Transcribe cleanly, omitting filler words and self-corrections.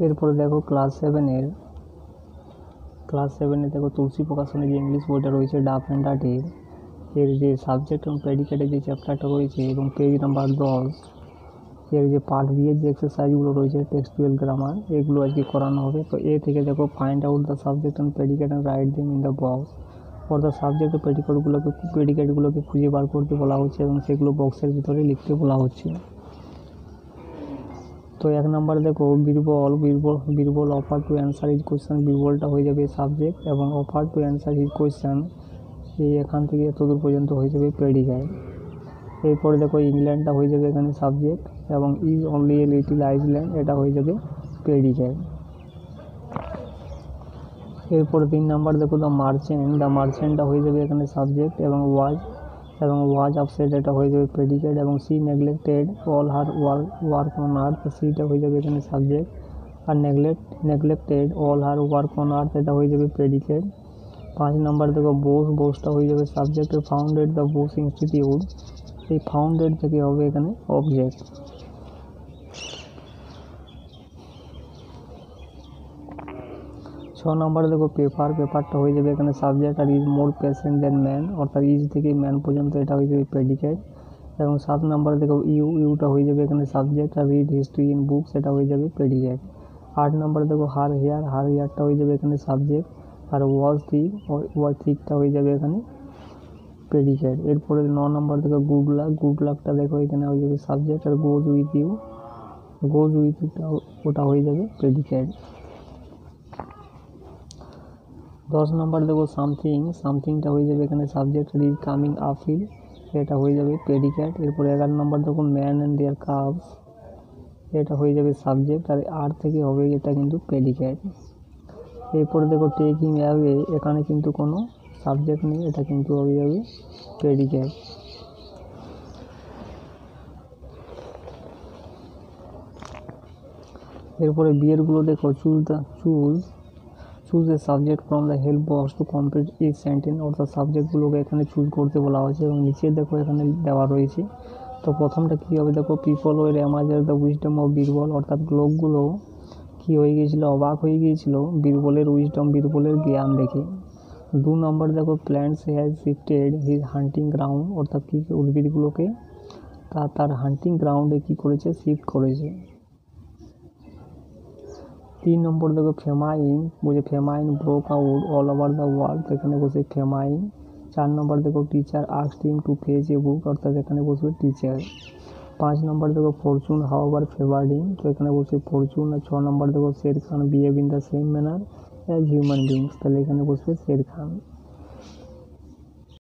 এরপরে দেখো ক্লাস সেভেনে দেখো তুলসী প্রকাশনের যে ইংলিশ বইটা রয়েছে ডাফ অ্যান্ড ডার্টির, এর যে সাবজেক্ট এবং প্রেডিকেটের যে চ্যাপ্টারটা রয়েছে এবং পেজ নাম্বার 10, এর যে পার্ট বি এর যে এক্সারসাইজগুলো রয়েছে টেক্সচুয়াল গ্রামার, এগুলো আজকে করানো হবে। তো এ থেকে দেখো find out the subject and predicate and write them in the box, অর্থাৎ সাবজেক্ট ও প্রেডিকেটগুলোকে খুঁজে বার করতে বলা হচ্ছে এবং সেগুলো বক্সের ভিতরে লিখতে বলা হচ্ছে। তো 1 নম্বরে দেখো Birbal offer to answer his question, বীরবলটা হয়ে যাবে সাবজেক্ট এবং offer to answer his question এই এখান থেকে এতদূর পর্যন্ত হয়ে যাবে প্রেডিকেট। এরপরে দেখো ইংল্যান্ডটা হয়ে যাবে এখানে সাবজেক্ট এবং is only a little island এটা হয়ে যাবে প্রেডিকেট। এরপরে 3 নাম্বার দেখো দ্য মার্চেন্টটা হয়ে যাবে এখানে সাবজেক্ট এবং ওয়াজ আপসেট এটা হয়ে যাবে প্রেডিকেট এবং she neglected all her work on earth, সিটা হয়ে যাবে এখানে সাবজেক্ট আর neglected all her work on earth এটা হয়ে যাবে প্রেডিকেট। 5 নাম্বার দেখো বোসটা হয়ে যাবে subject, founded the Bose institute, এই ফাউন্ডেড থেকে হবে এখানে অবজেক্ট। 6 নম্বরে দেখো পেপারটা হয়ে যাবে এখানে সাবজেক্ট আর is more patient than man, অর্থাৎ ইজ থেকে ম্যান পর্যন্ত এটা হয়ে যাবে প্রেডিকেট। এবং 7 নম্বরে দেখো ইউটা হয়ে যাবে এখানে সাবজেক্ট আর রিড হিস্ট্রি ইন বুকস এটা হয়ে যাবে প্রেডিকেট। 8 নম্বরে দেখো হারটা হয়ে যাবে এখানে সাবজেক্ট আর ওয়াজ থিকটা হয়ে যাবে এখানে প্রেডিকেট। এরপরে 9 নম্বর দেখো গুড লাকটা দেখো এখানে হয়ে যাবে সাবজেক্ট আর গোজ উইথ ওটা হয়ে যাবে প্রেডিকেট। 10 নম্বর দেখো সামথিংটা হয়ে যাবে এখানে সাবজেক্ট, ইজ কামিং আপহিল এটা হয়ে যাবে প্রেডিকেট। এরপরে 11 নম্বর দেখো ম্যান অ্যান্ড দেয়ার কাভস এটা হয়ে যাবে সাবজেক্ট আর আর থেকে হবে এটা কিন্তু প্রেডিকেট। এরপরে দেখো টেক হিম অ্যাওয়ে এখানে কিন্তু কোনো সাবজেক্ট নেই, এটা কিন্তু হয়ে যাবে প্রেডিকেট। এরপরে বিয়েরগুলো দেখো choose a subject from the help box to complete each sentence, অর্থাৎ সাবজেক্টগুলোকে এখানে চুজ করতে বলা হয়েছে এবং নিচে দেখো এখানে দেওয়া রয়েছে। তো প্রথমটা কী হবে দেখো people were amazed the wisdom of Birbal, অর্থাৎ লোকগুলো কী হয়ে গিয়েছিল, অবাক হয়ে গিয়েছিল বীরবলের জ্ঞান দেখে। 2 নম্বর দেখো plants has shifted his hunting ground, অর্থাৎ কী উদ্ভিদগুলোকে তার হান্টিং গ্রাউন্ডে কী করেছে, শিফট করেছে। 3 নম্বর দেখো famine broke out all over the world, এখানে বসে ফেমাইন। 4 নম্বর দেখো teacher asked him to fetch a book, অর্থাৎ এখানে বসবে টিচার। 5 নম্বর দেখো ফরচুন হাউএভার ফেভারড হিম, তো এখানে বসবে ফরচুন। আর 6 নম্বর দেখো Sher Khan behave in the same manner as human beings, তাহলে এখানে বসবে শের খান।